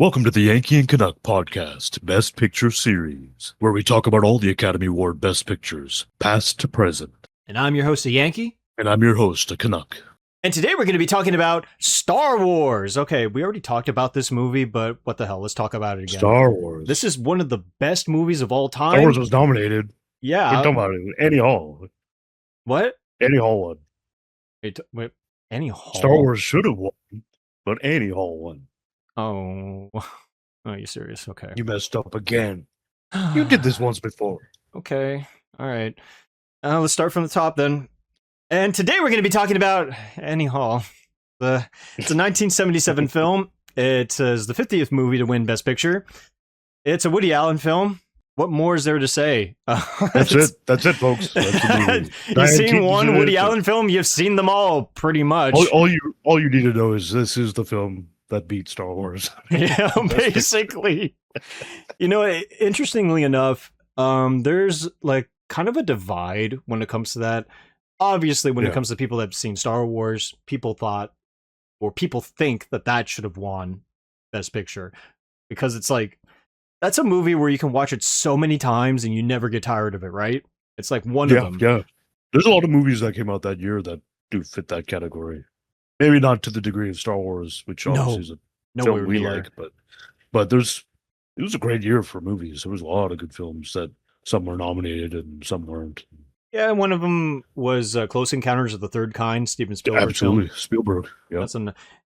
Welcome to the Yankee and Canuck podcast, Best Picture Series, where we talk about all the Academy Award Best Pictures, past to present. And I'm your host, a Yankee. And I'm your host, a Canuck. And today we're going to be talking about Star Wars. Okay, we already talked about this movie, but what the hell? Let's talk about it again. Star Wars. This is one of the best movies of all time. Star Wars was nominated. Yeah. We're talking about it. Annie Hall. What? Annie Hall won. Wait, Annie Hall? Star Wars should have won, but Annie Hall won. Oh. Are you serious? Okay. You messed up again. You did this once before. Okay. All right. Let's start from the top then. And today we're going to be talking about Annie Hall. It's a 1977 film. It is the 50th movie to win Best Picture. It's a Woody Allen film. What more is there to say? That's it. That's it, folks. That's the movie. You've seen one Woody Allen film, you've seen them all, pretty much. All you need to know is this is the film that beat Star Wars. Yeah, basically. You know, interestingly enough, there's like kind of a divide when it comes to that. Obviously, when it comes to people that have seen Star Wars, people think that should have won Best Picture, because it's like, that's a movie where you can watch it so many times and you never get tired of it, right? It's like one of them. Yeah, there's a lot of movies that came out that year that do fit that category. Maybe not to the degree of Star Wars, which obviously is a film we like, but it was a great year for movies. There was a lot of good films that some were nominated and some weren't. Yeah, one of them was Close Encounters of the Third Kind, Steven Spielberg. Absolutely, film. Spielberg.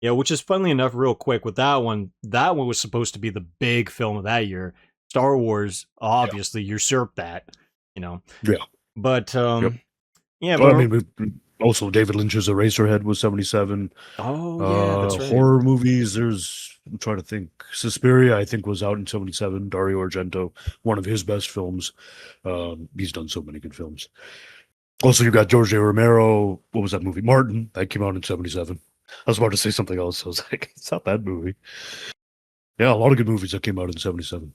Yeah, which is funnily enough, real quick with that one was supposed to be the big film of that year. Star Wars obviously usurped that, you know. Yeah, but yeah, but I mean, also David Lynch's Eraserhead was 77. Oh yeah, that's right. Horror movies. I'm trying to think. Suspiria, I think, was out in 77. Dario Argento, one of his best films. He's done so many good films. Also, you got George A. Romero. What was that movie? Martin. That came out in 77. I was about to say something else. I was like, it's not that movie. Yeah, a lot of good movies that came out in 77.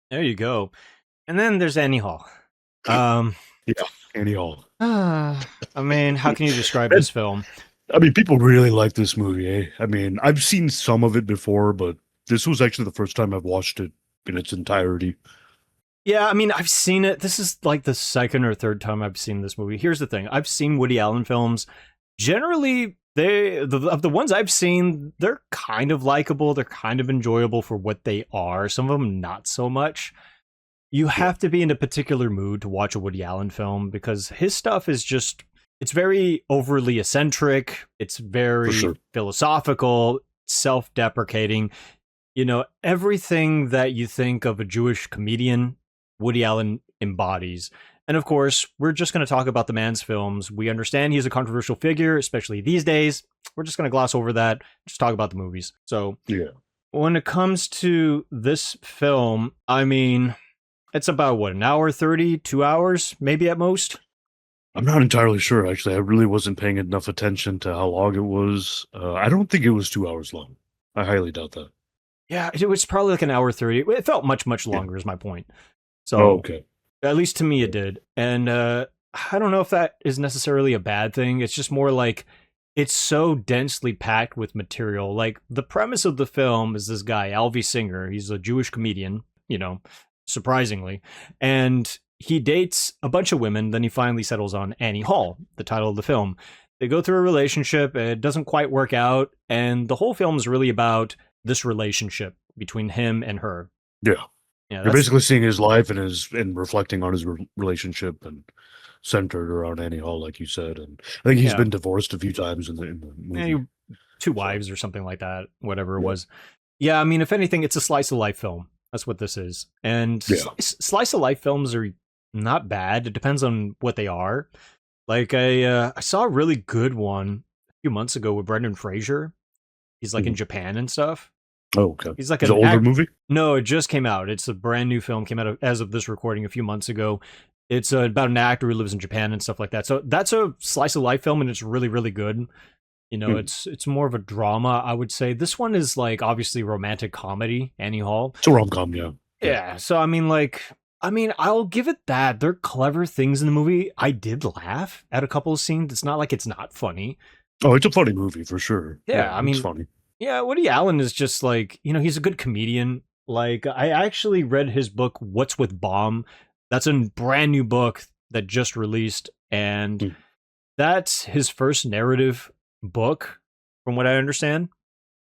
There you go. And then there's Annie Hall. Yeah, Annie Hall. I mean, how can you describe this film? I mean, people really like this movie, eh? I mean, I've seen some of it before, but this was actually the first time I've watched it in its entirety. Yeah, I mean, I've seen it. This is like the second or third time I've seen this movie. Here's the thing. I've seen Woody Allen films. Generally, of the ones I've seen, they're kind of likable. They're kind of enjoyable for what they are. Some of them not so much. You have to be in a particular mood to watch a Woody Allen film, because his stuff is just, it's very overly eccentric. It's very philosophical, self-deprecating. You know, everything that you think of a Jewish comedian, Woody Allen embodies. And of course, we're just going to talk about the man's films. We understand he's a controversial figure, especially these days. We're just going to gloss over that, just talk about the movies. So, when it comes to this film, I mean, it's about, what, an hour 30, 2 hours, maybe at most? I'm not entirely sure, actually. I really wasn't paying enough attention to how long it was. I don't think it was 2 hours long. I highly doubt that. Yeah, it was probably like an hour 30. It felt much, much longer is my point. So, at least to me it did. And I don't know if that is necessarily a bad thing. It's just more like, it's so densely packed with material. Like, the premise of the film is this guy, Alvy Singer. He's a Jewish comedian, you know, surprisingly. And he dates a bunch of women, then he finally settles on Annie Hall, the title of the film. They go through a relationship, it doesn't quite work out, and the whole film is really about this relationship between him and her. Yeah. You're basically seeing his life and reflecting on his relationship, and centered around Annie Hall, like you said. And I think he's been divorced a few times in the movie. Yeah, 2 wives or something like that, whatever it was. Yeah, I mean, if anything, it's a slice of life film. That's what this is. And slice of life films are not bad. It depends on what they are. Like, I saw a really good one a few months ago with Brendan Fraser. He's like in Japan and stuff. Oh, okay. He's like an older movie? No, it just came out. It's a brand new film. Came out as of this recording a few months ago. It's about an actor who lives in Japan and stuff like that. So that's a slice of life film, and it's really, really good. You know, it's more of a drama, I would say. This one is like obviously romantic comedy. Annie Hall. It's a rom-com, yeah. Yeah. So I mean, I'll give it that. There are clever things in the movie. I did laugh at a couple of scenes. It's not like it's not funny. Oh, it's a funny movie for sure. Yeah, I mean, it's funny. Yeah, Woody Allen is just like, he's a good comedian. Like, I actually read his book, What's with Bomb. That's a brand new book that just released. And Mm, that's his first narrative book, from what I understand.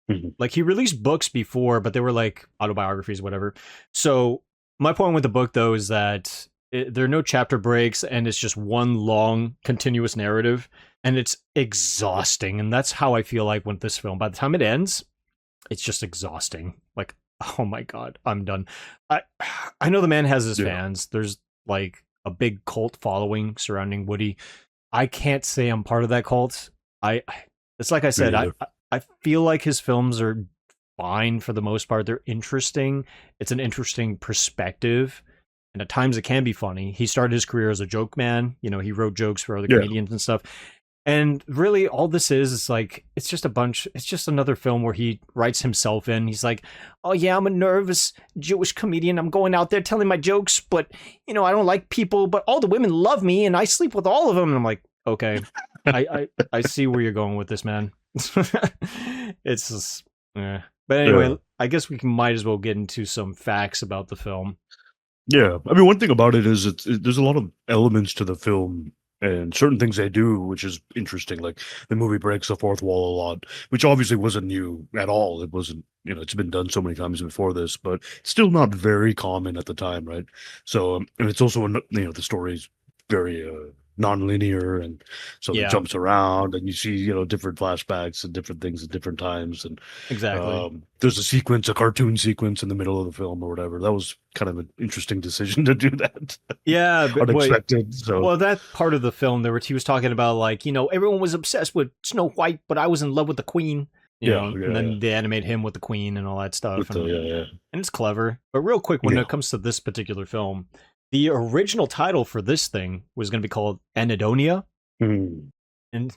mhm. Like, he released books before, but they were like autobiographies, whatever. So, my point with the book, though, is that there are no chapter breaks, and it's just one long, continuous narrative. And it's exhausting. And that's how I feel like with this film. By the time it ends, it's just exhausting. Like, oh my god, I'm done. I I know the man has his Yeah, fans. There's like a big cult following surrounding Woody. I can't say I'm part of that cult. It's like I me said, either. I feel like his films are fine for the most part. They're interesting. It's an interesting perspective. And at times it can be funny. He started his career as a joke man. He wrote jokes for other Yeah, comedians and stuff. And really, all this is like, it's just another film where he writes himself in. He's like, oh, yeah, I'm a nervous Jewish comedian. I'm going out there telling my jokes, but, I don't like people, but all the women love me and I sleep with all of them. And I'm like, okay, I see where you're going with this, man. It's just, But yeah, anyway, I guess might as well get into some facts about the film. yeah. I mean, one thing about it is there's a lot of elements to the film and certain things they do, which is interesting. Like the movie breaks the fourth wall a lot, which obviously wasn't new at all. It wasn't, it's been done so many times before this, but it's still not very common at the time, right? So, and it's also, the story's very non-linear, and so it Yeah, jumps around, and you see, different flashbacks and different things at different times, and exactly. there's a cartoon sequence in the middle of the film or whatever. That was kind of an interesting decision to do that. Yeah, but wait. Unexpected. So Well, that part of the film, he was talking about like, everyone was obsessed with Snow White, but I was in love with the Queen. yeah, And yeah, yeah. then they animate him with the Queen and all that stuff, With the yeah, and it's clever. But real quick, when yeah, it comes to this particular film, the original title for this thing was going to be called Anedonia, yeah. Hmm. and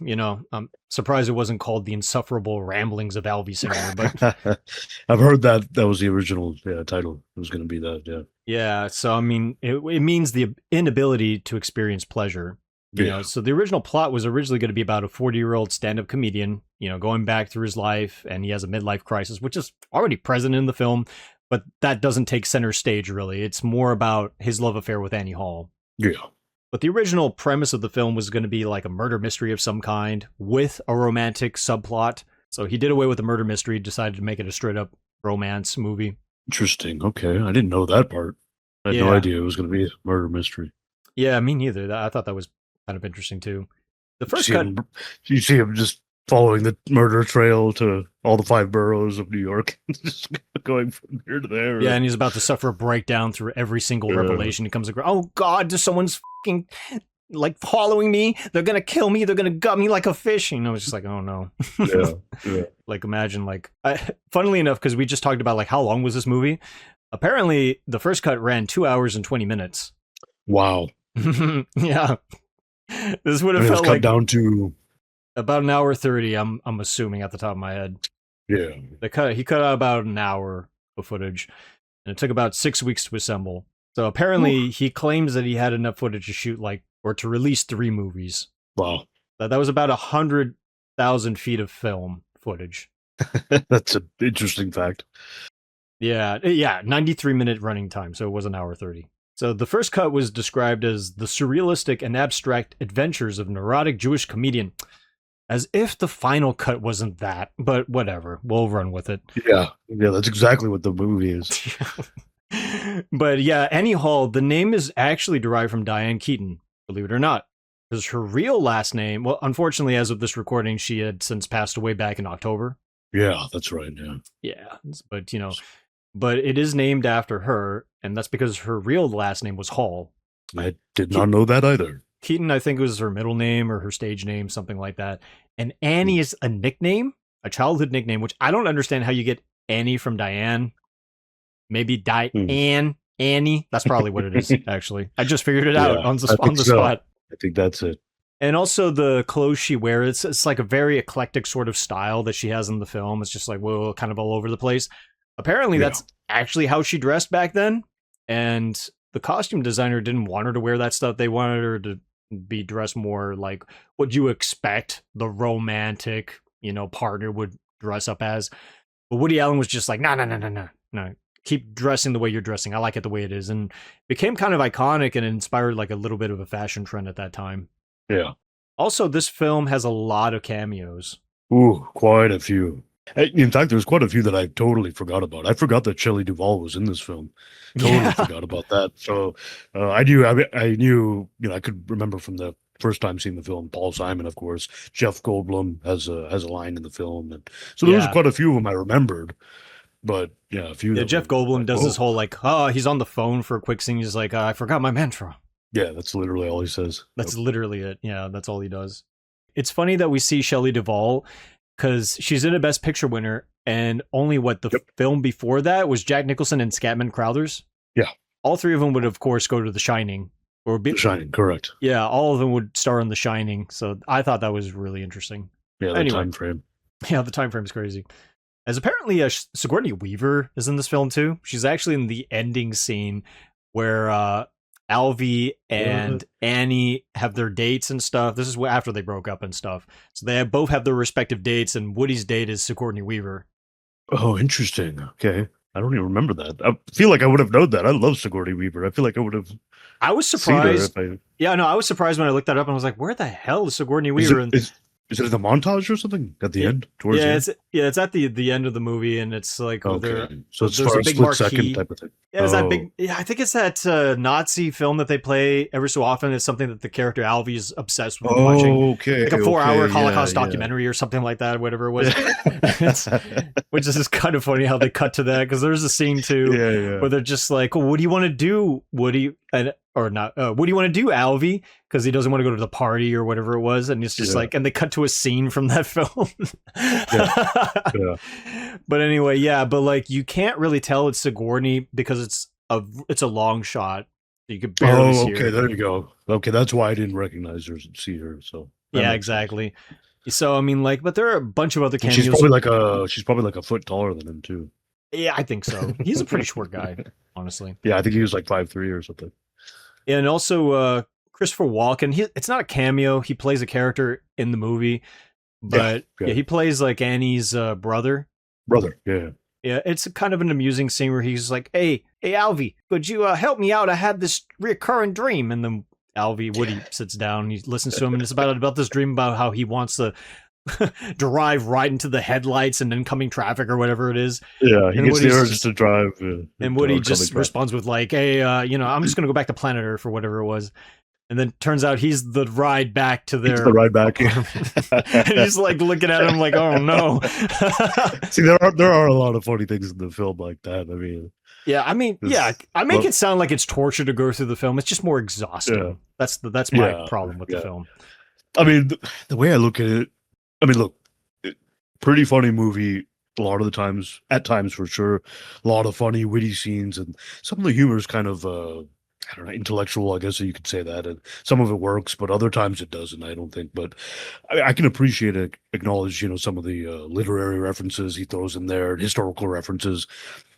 I'm surprised it wasn't called The Insufferable Ramblings of Alvy Singer. But I've heard that was the original title. It was going to be that. Yeah, yeah, so I mean, it means the inability to experience pleasure. yeah, So the original plot was originally going to be about a 40-year-old stand-up comedian, going back through his life, and he has a midlife crisis, which is already present in the film, but that doesn't take center stage really. It's more about his love affair with Annie Hall. yeah. But the original premise of the film was going to be like a murder mystery of some kind with a romantic subplot. So he did away with the murder mystery, decided to make it a straight up romance movie. Interesting. Okay, I didn't know that part. I had no Yeah. idea it was going to be a murder mystery. Yeah, me neither. I thought that was kind of interesting too. The You first see cut, him, you see him just following the murder trail to all the five boroughs of New York, just going from here to there. yeah, and he's about to suffer a breakdown through every single revelation he comes across. Oh God, just someone's fucking like following me. They're gonna kill me. They're gonna gut me like a fish. It's just like, oh no. Yeah, yeah. Like imagine funnily enough, because we just talked about like how long was this movie. Apparently, the first cut ran 2 hours and 20 minutes. Wow. Yeah, this would And have it was felt cut like down to about an hour 30. I'm assuming at the top of my head. yeah. He cut out about an hour of footage, and it took about 6 weeks to assemble. So apparently, he claims that he had enough footage to shoot or to release 3 movies. Wow. That was about 100,000 feet of film footage. That's an interesting fact. Yeah, 93-minute running time, so it was an hour 30. So the first cut was described as the surrealistic and abstract adventures of neurotic Jewish comedian. As if the final cut wasn't that, but whatever, we'll run with it. Yeah, yeah, that's exactly what the movie is. But yeah, Annie Hall, the name is actually derived from Diane Keaton, believe it or not. Because her real last name, well, unfortunately, as of this recording, she had since passed away back in October. Yeah, that's right. Yeah, Yeah, but it is named after her, and that's because her real last name was Hall. I did not know that either. Keaton, I think, was her middle name or her stage name, something like that. And Annie is a nickname, a childhood nickname, which I don't understand how you get Annie from Diane. Maybe Diane, Annie. That's probably what it is, actually. I just figured it out on the spot. I think that's it. And also the clothes she wears, it's like a very eclectic sort of style that she has in the film. It's just like, whoa, kind of all over the place. Apparently, that's actually how she dressed back then. And the costume designer didn't want her to wear that stuff. They wanted her to be dressed more like what you expect the romantic, partner would dress up as. But Woody Allen was just like, no. Keep dressing the way you're dressing. I like it the way it is. And became kind of iconic and inspired like a little bit of a fashion trend at that time. Yeah. Also, this film has a lot of cameos. Ooh, quite a few. In fact, there's quite a few that I totally forgot about. I forgot that Shelley Duvall was in this film. Totally forgot about that. So I knew, I could remember from the first time seeing the film, Paul Simon, of course. Jeff Goldblum has a line in the film, and so there was quite a few of them I remembered. But yeah, a few. Yeah, Jeff Goldblum does this whole like, he's on the phone for a quick scene. He's like, I forgot my mantra. Yeah, that's literally all he says. That's literally it. Yeah, that's all he does. It's funny that we see Shelley Duvall because she's in a Best Picture winner, and only the film before that was Jack Nicholson and Scatman Crothers. Yeah. All three of them would, of course, go to The Shining. The Shining, correct. Yeah, all of them would star in The Shining. So I thought that was really interesting. Yeah, the time frame. Yeah, the time frame is crazy. As apparently Sigourney Weaver is in this film too. She's actually in the ending scene where Alvy and Annie have their dates and stuff. This is after they broke up and stuff. So they both have their respective dates, and Woody's date is Sigourney Weaver. Oh, interesting. Okay. I don't even remember that. I feel like I would have known that. I love Sigourney Weaver. I feel like I would have. I was surprised. I was surprised when I looked that up and I was like, where the hell is Sigourney Weaver? Is it in the montage or something at the end? Towards the end? It's at the end of the movie, and it's like so it's for a big split second type of thing. Yeah, it's that big. Yeah, I think it's that Nazi film that they play every so often. It's something that the character Alvy is obsessed with watching. Okay, like a 4-hour Holocaust documentary or something like that, whatever it was. Which is just kind of funny how they cut to that, because there's a scene too where they're just like, "What do you want to do, Woody?" Or not, what do you want to do, Alvy? Because he doesn't want to go to the party or whatever it was. And it's just like, and they cut to a scene from that film. But anyway, but like, you can't really tell it's Sigourney because it's a long shot. You could barely see her. There you go. Okay, that's why I didn't recognize her and see her. So yeah, exactly. Sense. So I mean, like, but there are a bunch of other cameos. She's probably like a foot taller than him too. Yeah, I think so. He's a pretty short guy, honestly. Yeah, I think he was like 5'3" or something. And also Christopher Walken. It's not a cameo. He plays a character in the movie, but he plays like Annie's brother. Yeah. Yeah, it's kind of an amusing scene where he's like, "Hey, Alvy, could you help me out? I had this recurring dream." And then Woody sits down, and he listens to him, and it's about this dream about how he wants to drive right into the headlights and incoming traffic or whatever it is. Yeah, he gets the urge to drive. And Woody just responds with like, "Hey, I'm just gonna go back to planet Earth or whatever it was." And then turns out he's the ride back to their. It's the ride back. And he's like looking at him like, "Oh no." See, there are a lot of funny things in the film like that. I mean, I make it sound like it's torture to go through the film. It's just more exhausting. Yeah. That's my problem with the film. I mean, the way I look at it. I mean, look, pretty funny movie a lot of the times, at times for sure. A lot of funny, witty scenes, and some of the humor is kind of, I don't know, intellectual, I guess you could say that. And some of it works, but other times it doesn't, I don't think. But I can appreciate it, acknowledge, some of the literary references he throws in there, historical references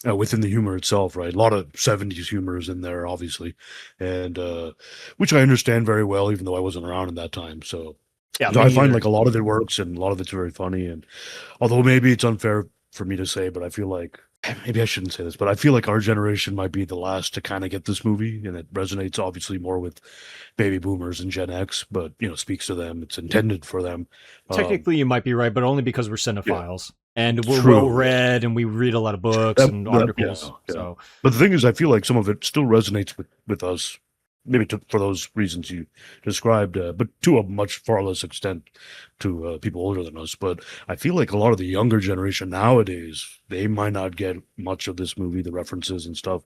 within the humor itself, right? A lot of 70s humor is in there, obviously, and which I understand very well, even though I wasn't around in that time, so... Yeah, so I find like a lot of it works and a lot of it's very funny. And although maybe it's unfair for me to say, but I feel like maybe I shouldn't say this, but I feel like our generation might be the last to kind of get this movie, and it resonates obviously more with baby boomers and Gen X, but speaks to them. It's intended for them. Technically, you might be right, but only because we're cinephiles and we're well read and we read a lot of books and articles. So, but the thing is, I feel like some of it still resonates with us. Maybe for those reasons you described, but to a much far less extent to people older than us. But I feel like a lot of the younger generation nowadays, they might not get much of this movie, the references and stuff.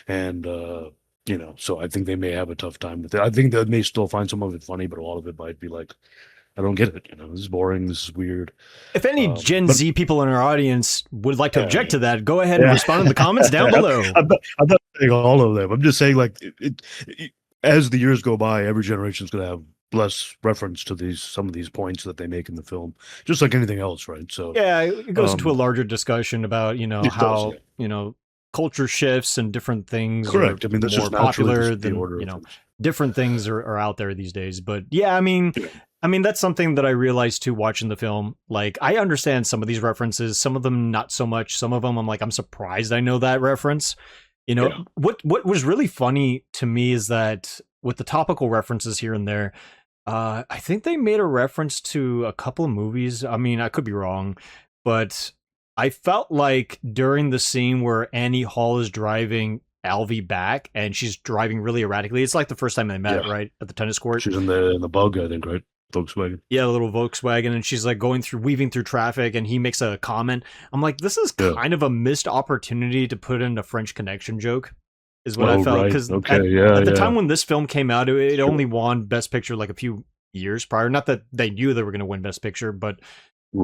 And, so I think they may have a tough time with it. I think they may still find some of it funny, but a lot of it might be like, I don't get it. This is boring. This is weird. If any Gen Z people in our audience would like to object to that, go ahead and respond in the comments down below. I'm not saying all of them. I'm just saying like as the years go by, every generation is going to have less reference to some of these points that they make in the film, just like anything else, right? So it goes into a larger discussion about how culture shifts and different things. Correct. I mean, that's more just popular the than order. Different things are out there these days. But yeah, I mean, I mean, that's something that I realized too watching the film. Like, I understand some of these references, some of them not so much. Some of them I'm like, I'm surprised I know that reference. You know, Yeah. what was really funny to me is that with the topical references here and there, I think they made a reference to a couple of movies. I mean, I could be wrong, but I felt like during the scene where Annie Hall is driving Alvy back and she's driving really erratically. It's like the first time they met, Yeah. right? At the tennis court. She's in the bug, I think, right? Volkswagen. Yeah, the little Volkswagen, and she's like weaving through traffic, and he makes a comment. I'm like, this is Yeah. kind of a missed opportunity to put in a French Connection joke, is what I Oh, felt. right. Because Okay. Yeah. at the Yeah. time when this film came out, it Sure. only won Best Picture like a few years prior. Not that they knew they were going to win Best Picture, but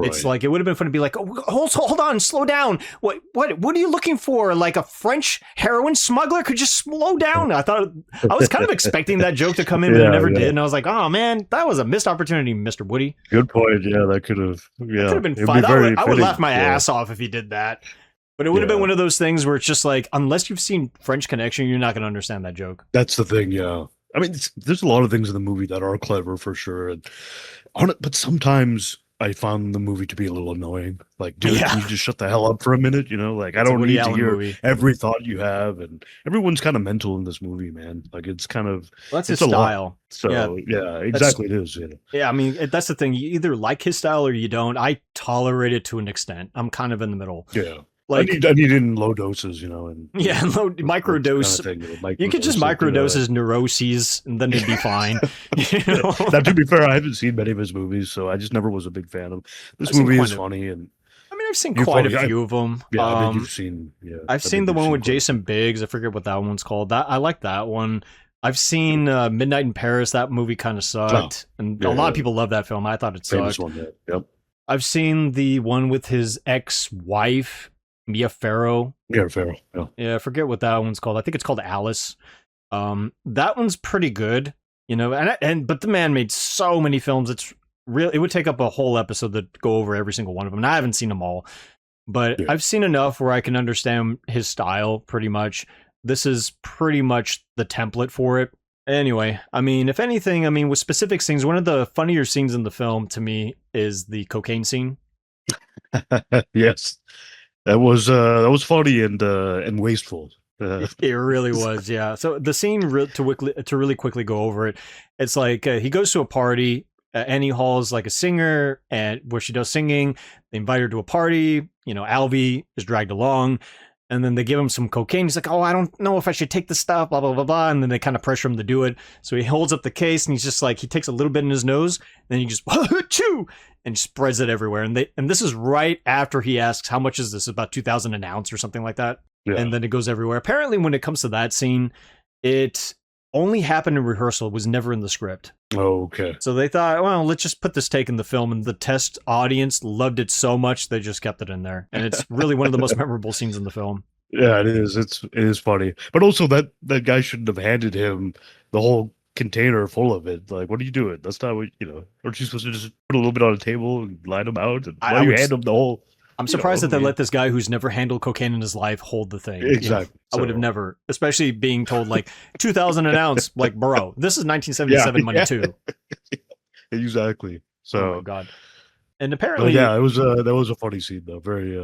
it's Right. like it would have been fun to be like, oh, hold on, slow down. What are you looking for? Like a French heroin smuggler? Could just slow down. I thought I was kind of expecting that joke to come in, but it Yeah, never yeah. did. And I was like, oh man, that was a missed opportunity, Mr. Woody. Good point. Yeah, that could have. Yeah, That could have been it'd fun. be very I would laugh fitting, my yeah. ass off if he did that. But it would have been Yeah. one of those things where it's just like, unless you've seen French Connection, you're not going to understand that joke. That's the thing. Yeah. I mean, there's a lot of things in the movie that are clever for sure, and but sometimes I found the movie to be a little annoying. Like, dude, Yeah. can you just shut the hell up for a minute? You know, like I It's a don't Woody need to Allen hear movie. every thought you have, and everyone's kind of mental in this movie, man. Like it's kind of Well, that's it's his a lot. style. So yeah, exactly, it is. Yeah. Yeah, I mean, that's the thing. You either like his style or you don't. I tolerate it to an extent. I'm kind of in the middle. Yeah. Like, I need it in low doses, you know, and yeah, microdose. You could just microdose his neuroses and then it'd be fine. You know? Now, to be fair, I haven't seen many of his movies, so I just never was a big fan of. This I've seen movie quite is a- funny, and I mean, I've seen You've quite a probably- few of them. yeah, I bet you've seen. Yeah, I've I seen bet the you've one seen with quite- Jason Biggs. I forget what that one's called. That I like that one. I've seen Midnight in Paris. That movie kind of sucked, and a yeah, lot of yeah. people love that film. I thought it famous sucked. one. Yeah. Yep. I've seen the one with his ex-wife, Mia Farrow. Yeah, Farrell. Yeah. Yeah, I forget what that one's called. I think it's called Alice. That one's pretty good, you know. But the man made so many films. It's real. It would take up a whole episode to go over every single one of them. And I haven't seen them all, but Yeah. I've seen enough where I can understand his style pretty much. This is pretty much the template for it. Anyway, I mean, if anything, I mean, with specific scenes, one of the funnier scenes in the film to me is the cocaine scene. Yes, that was funny and wasteful. It really was, yeah. So the scene to really quickly go over it, it's like he goes to a party. Annie Hall's like a singer, and where she does singing. They invite her to a party. You know, Alvy is dragged along, and then they give him some cocaine. He's like, "Oh, I don't know if I should take this stuff." Blah blah blah blah. And then they kind of pressure him to do it. So he holds up the case, and he's just like, he takes a little bit in his nose, and then he just chew and spreads it everywhere. And this is right after he asks, "How much is this?" About 2,000 an ounce or something like that. Yeah. And then it goes everywhere. Apparently, when it comes to that scene, it only happened in rehearsal. It was never in the script. Oh, okay. So they thought, well, let's just put this take in the film. And the test audience loved it so much, they just kept it in there. And it's really one of the most memorable scenes in the film. Yeah, it is. It is funny, but also that guy shouldn't have handed him the whole container full of it. Like, what are you doing? That's not what Aren't you supposed to just put a little bit on a table and line them out? And why do you hand him the whole? I'm surprised that they I mean- let this guy who's never handled cocaine in his life hold the thing. Exactly. I would have So- never, especially being told like 2,000 an ounce. Like, bro, this is 1977 money too. Exactly. Oh So my god. And but apparently, yeah, it was that was a funny scene though. Very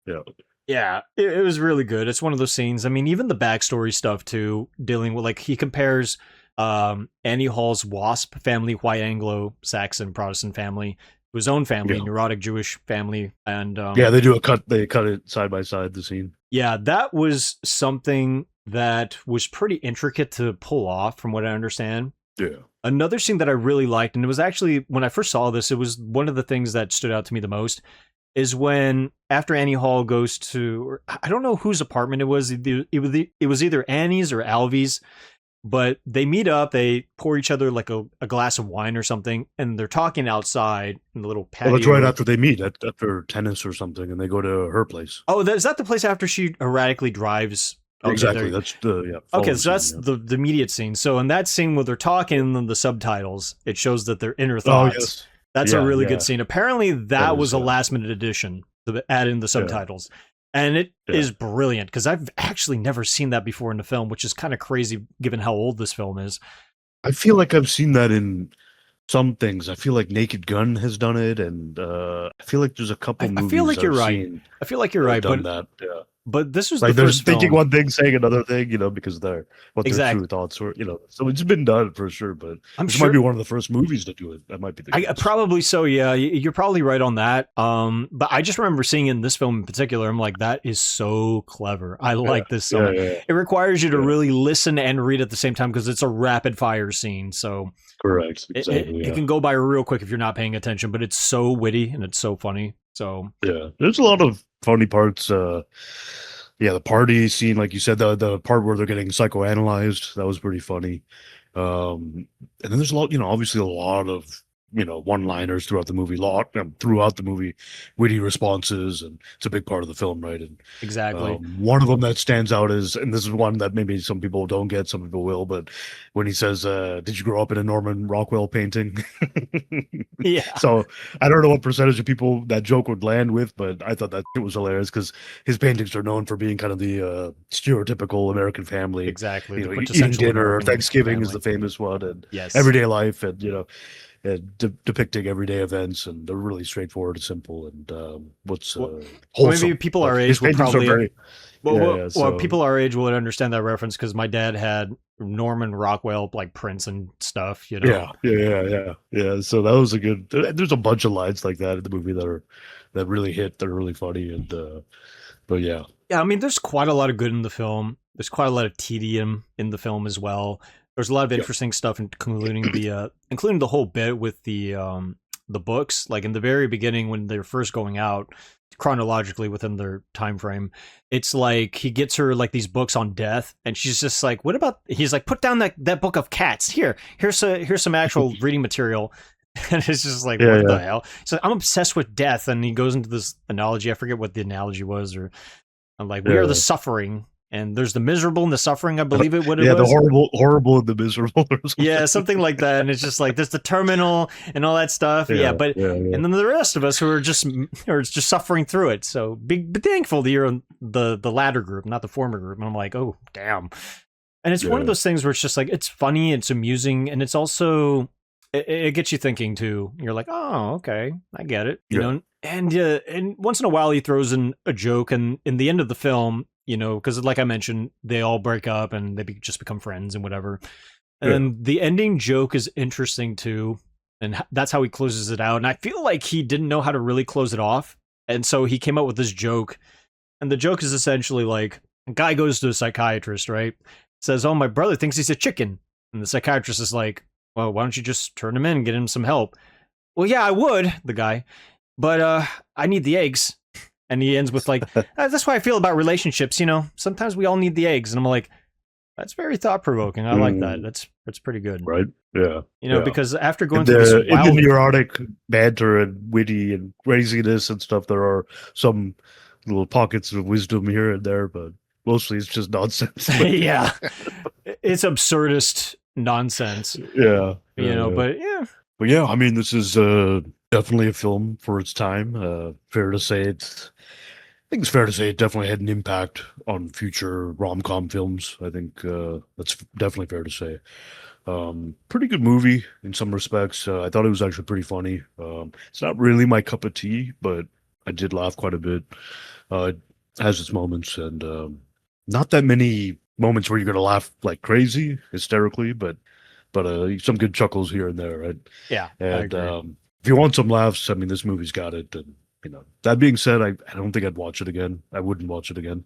yeah. yeah, it was really good. It's one of those scenes. I mean, even the backstory stuff too, dealing with like he compares Annie Hall's WASP family, white Anglo-Saxon Protestant family, to his own family, Yeah. neurotic Jewish family, and Yeah, they do a cut. They cut it side by side. The scene. yeah, that was something that was pretty intricate to pull off, from what I understand. Yeah. Another scene that I really liked, and it was actually when I first saw this, it was one of the things that stood out to me the most, is when after Annie Hall goes to, I don't know whose apartment it was. It was either Annie's or Alvy's, but they meet up. They pour each other like a glass of wine or something, and they're talking outside in the little patio. Well, that's right after they meet after tennis or something, and they go to her place. Oh, is that the place after she erratically drives? Okay, Exactly. there- That's the Okay, following so that's scene, yeah. the immediate scene. So in that scene where they're talking, and then the subtitles, it shows that their inner Oh thoughts. yes. That's Yeah, a really yeah. good scene. Apparently, that That was is, a yeah. last minute addition to add in the subtitles. And it is Yeah. brilliant because I've actually never seen that before in a film, which is kind of crazy given how old this film is. I feel like I've seen that in some things. I feel like Naked Gun has done it, and I feel like there's a couple I movies feel like I've you're right. seen I feel like you're that have right, done that. Yeah. but this was the Like they're first thinking film. one thing, saying another thing, because they're what their Exactly. true thoughts were, So it's been done for sure, but I'm this might sure. be one of the first movies to do it. That might be the I case. probably so. Yeah, you're probably right on that. But I just remember seeing in this film in particular, I'm like, that is so clever. I like this so Yeah, much. yeah, It requires you to yeah. really listen and read at the same time because it's a rapid fire scene. So Correct. it, it, Exactly. it Yeah. can go by real quick if you're not paying attention. But it's so witty and it's so funny. So Yeah. There's a lot of funny parts. Yeah, the party scene, like you said, the part where they're getting psychoanalyzed, that was pretty funny. And then there's a lot, obviously a lot of one-liners throughout the movie, witty responses, and it's a big part of the film, right? And exactly. one of them that stands out is, and this is one that maybe some people don't get, some people will, but when he says, "Did you grow up in a Norman Rockwell painting?" Yeah. So I don't know what percentage of people that joke would land with, but I thought that shit was hilarious because his paintings are known for being kind of the stereotypical American family. Exactly. The Eating quintessential dinner, or American Thanksgiving is family. the famous one, and Yes. everyday life, and depicting everyday events, and they're really straightforward and simple, and what's Well, wholesome. maybe people Like, our his age will paintings are probably very, well, so people our age would understand that reference because my dad had Norman Rockwell like prints and stuff. yeah. So that was a good. There's a bunch of lines like that in the movie that really hit. They're really funny, and but yeah, Yeah, I mean, there's quite a lot of good in the film. There's quite a lot of tedium in the film as well. There's a lot of yeah, interesting stuff, including the whole bit with the books. Like in the very beginning, when they're first going out chronologically within their time frame, it's like he gets her like these books on death, and she's just like, "What about?" He's like, "Put down that book of cats. Here's some actual reading material." And it's just like, yeah, what the yeah, hell? So I'm obsessed with death, and he goes into this analogy. I forget what the analogy was, or I'm like, we are the yeah. suffering, and there's the miserable and the suffering. I believe what it Yeah, the was. horrible, and the miserable, or Yeah, something. something like that. And it's just like there's the terminal and all that stuff. Yeah, Yeah, but yeah, yeah, and then the rest of us who are just suffering through it. So be thankful that you're in the latter group, not the former group. And I'm like, oh damn. And it's one of yeah, those things where it's just like it's funny, it's amusing, and it's also it gets you thinking too. You're like, oh, okay, I get it, yeah, And once in a while he throws in a joke, and in the end of the film, because like I mentioned, they all break up and they just become friends and whatever. yeah. And the ending joke is interesting too, and that's how he closes it out. And I feel like he didn't know how to really close it off, and so he came up with this joke. And the joke is essentially like a guy goes to a psychiatrist, right? Says, "Oh, my brother thinks he's a chicken," and the psychiatrist is like, "Well, why don't you just turn him in and get him some help?" "Well, yeah, I would," the guy, "but I need the eggs." And he ends with like, "That's why I feel about relationships. Sometimes we all need the eggs." And I'm like, that's very thought provoking. I like that. Mm, That's pretty good. right. Yeah, yeah. Because after In going through this the wild, neurotic banter and witty and craziness and stuff, there are some little pockets of wisdom here and there, but mostly it's just nonsense. yeah, it's absurdist nonsense. Yeah, But yeah, but yeah. I mean, this is definitely a film for its time. Fair to say I think it's fair to say it definitely had an impact on future rom-com films. I think that's definitely fair to say. Pretty good movie in some respects. I thought it was actually pretty funny. It's not really my cup of tea, but I did laugh quite a bit. It has its moments, and not that many moments where you're gonna laugh like crazy, hysterically, but some good chuckles here and there, right? yeah, I And agree. if you want some laughs, I mean, this movie's got it. And that being said, I don't think I'd watch it again. I wouldn't watch it again.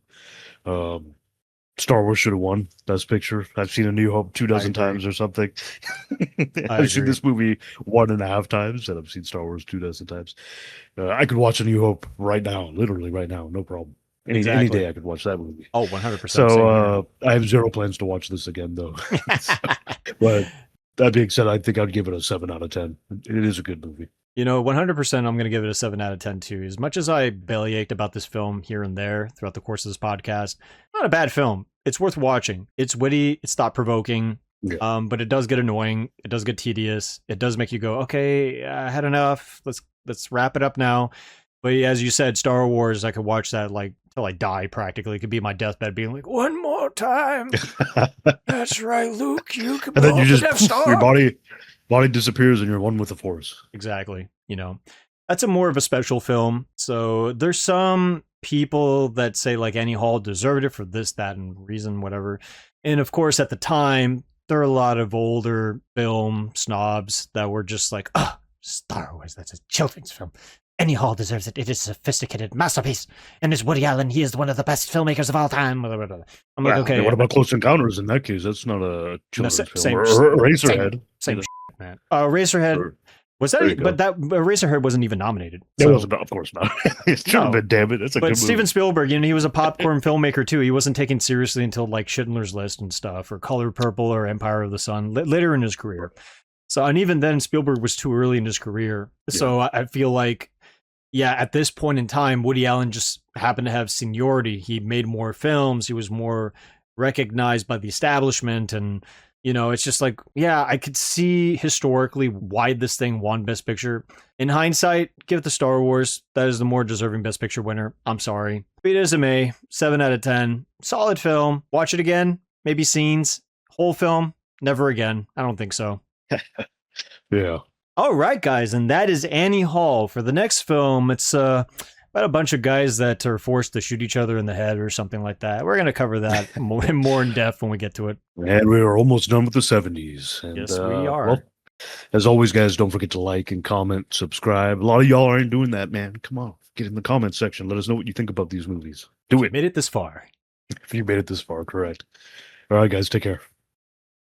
Um, Star Wars should have won Best Picture. I've seen A New Hope two I dozen agree. times or something. I I've seen agree. this movie 1.5 times, and I've seen Star Wars 2 dozen times. I could watch A New Hope right now, literally right now, no problem. Any Exactly. day I could watch that movie. Oh, 100%. Same So I have zero plans to watch this again, though. But that being said, I think I'd give it a 7 out of 10. It is a good movie. 100%. I'm going to give it a 7 out of 10 too. As much as I bellyached about this film here and there throughout the course of this podcast, not a bad film. It's worth watching. It's witty. It's thought provoking. Yeah. But it does get annoying. It does get tedious. It does make you go, okay, I had enough. Let's wrap it up now. But as you said, Star Wars, I could watch that like till I die practically. It could be my deathbed being like, one more time. That's right, Luke. You can And then blow you up the just Death your Star. body Body disappears and you're one with the force. Exactly. You know, that's a more of a special film. So there's some people that say like Annie Hall deserved it for this, that, and reason, whatever. And of course, at the time, there are a lot of older film snobs that were just like, oh, Star Wars, that's a children's film. Annie Hall deserves it. It is a sophisticated masterpiece. And it's Woody Allen. He is one of the best filmmakers of all time. I'm like, okay. What about Close Encounters? In that case, that's not a children's film. Same, or Eraserhead. Same man. Eraserhead. Was that? But that Eraserhead wasn't even nominated. It wasn't. Of course not. It should have been. Damn it! It's a good movie. But Steven Spielberg, you know, he was a popcorn filmmaker too. He wasn't taken seriously until like Schindler's List and stuff, or Color Purple, or Empire of the Sun later in his career. So, and even then, Spielberg was too early in his career. Yeah. So I feel like, yeah, at this point in time, Woody Allen just happened to have seniority. He made more films. He was more recognized by the establishment, and you know, it's just like, yeah, I could see historically why this thing won Best Picture. In hindsight, give it to Star Wars. That is the more deserving Best Picture winner. I'm sorry. Be it as it may, 7 out of 10. Solid film. Watch it again. Maybe scenes. Whole film. Never again. I don't think so. Yeah. All right, guys. And that is Annie Hall. For the next film, it's about a bunch of guys that are forced to shoot each other in the head or something like that. We're going to cover that more in depth when we get to it. And we're almost done with the 70s. And, yes, we are. Well, as always, guys, don't forget to like and comment, subscribe. A lot of y'all aren't doing that, man. Come on. Get in the comment section. Let us know what you think about these movies. Do it. Made it this far. If you made it this far, correct. All right, guys, take care.